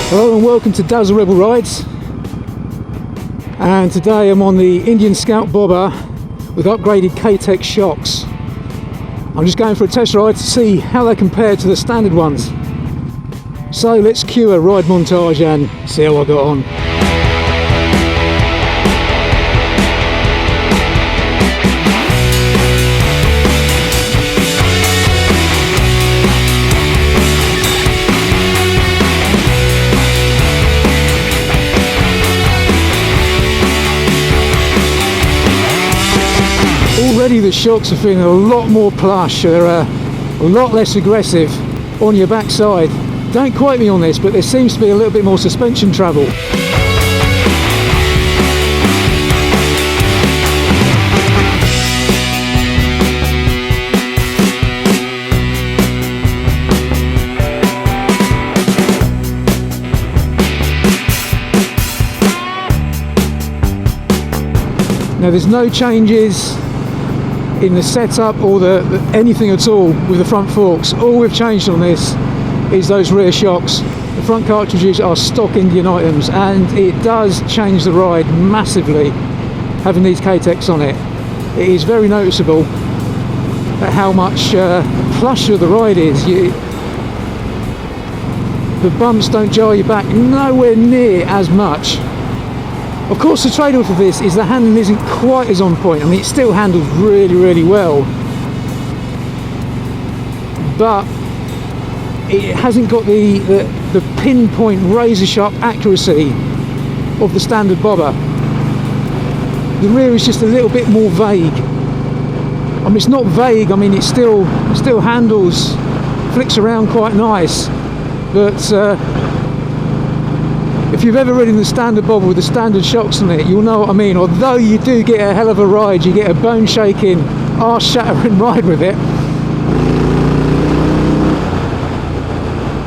Hello and welcome to Dazzle Rebel Rides, and today I'm on the Indian Scout Bobber with upgraded K-Tech shocks. I'm just going for a test ride to see how they compare to the standard ones. So let's cue a ride montage and see how I got on. Already the shocks are feeling a lot more plush. They're a lot less aggressive on your backside. Don't quote me on this, but there seems to be a little bit more suspension travel. Now there's no changes in the setup or anything at all with the front forks. All we've changed on this is those rear shocks. The front cartridges are stock Indian items, and it does change the ride massively having these K-Techs on it. It is very noticeable at how much plusher the ride is. The bumps don't jar you back nowhere near as much. Of course, the trade-off of this is the handling isn't quite as on point. I mean, it still handles really well, but it hasn't got the pinpoint razor-sharp accuracy of the standard bobber. The rear is just a little bit more vague. I mean, it's not vague. I mean, it still handles, flicks around quite nice, but if you've ever ridden the standard bobber with the standard shocks on it, you'll know what I mean. Although you do get a hell of a ride, you get a bone-shaking, arse-shattering ride with it.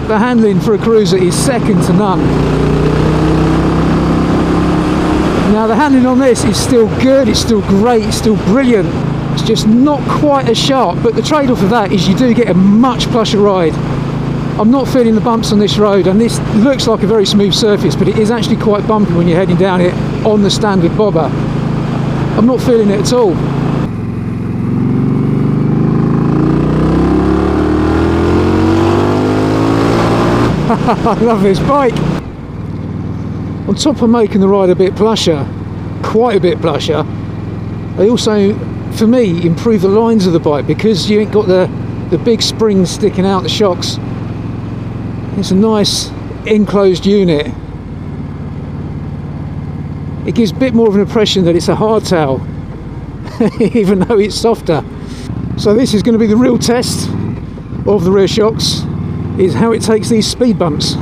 The handling for a cruiser is second to none. Now the handling on this is still good, it's still great, it's still brilliant. It's just not quite as sharp, but the trade-off of that is you do get a much plusher ride. I'm not feeling the bumps on this road, and this looks like a very smooth surface, but it is actually quite bumpy when you're heading down it on the standard bobber. I'm not feeling it at all. I love this bike. On top of making the ride a bit plusher, quite a bit plusher, they also, for me, improve the lines of the bike because you ain't got the big springs sticking out the shocks. It's a nice enclosed unit. It gives a bit more of an impression that it's a hardtail, even though it's softer. So this is going to be the real test of the rear shocks, is how it takes these speed bumps.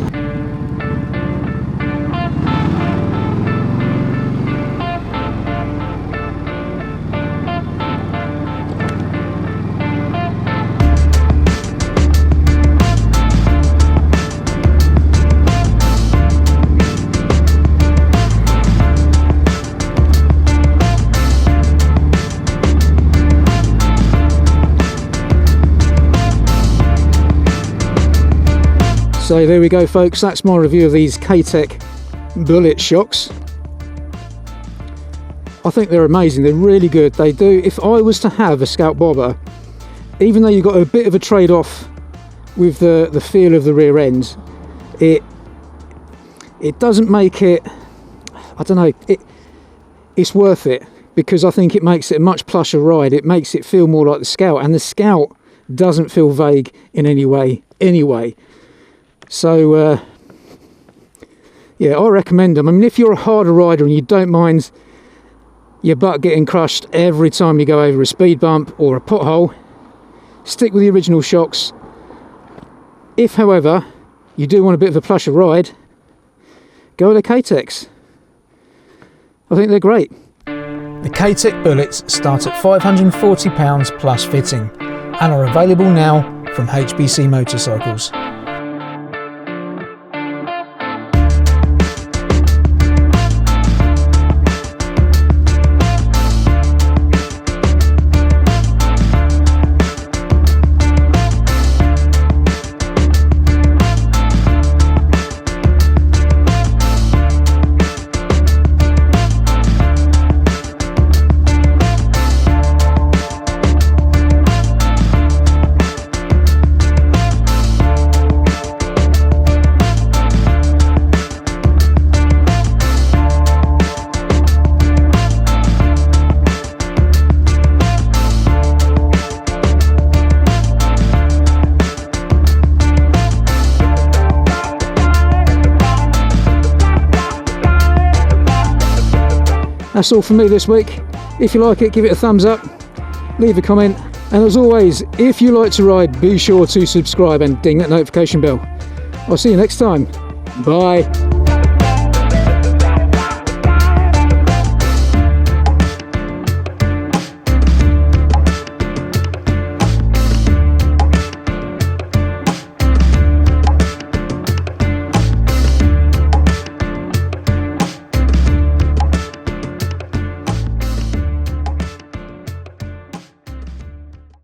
So there we go, folks, that's my review of these K-Tech Bullit shocks. I think they're amazing, they're really good. They do, if I was to have a Scout Bobber, even though you've got a bit of a trade-off with the feel of the rear end, it doesn't make it, I don't know, it's worth it, because I think it makes it a much plusher ride. It makes it feel more like the Scout, and the Scout doesn't feel vague in any way anyway. So yeah, I recommend them. I mean, if you're a harder rider and you don't mind your butt getting crushed every time you go over a speed bump or a pothole, stick with the original shocks. If, however, you do want a bit of a plusher ride, go with the K-Techs. I think they're great. The K-Tech Bullits start at £540 plus fitting and are available now from HBC Motorcycles. That's all from me this week. If you like it, give it a thumbs up, leave a comment, and as always, if you like to ride, be sure to subscribe and ding that notification bell. I'll see you next time. Bye.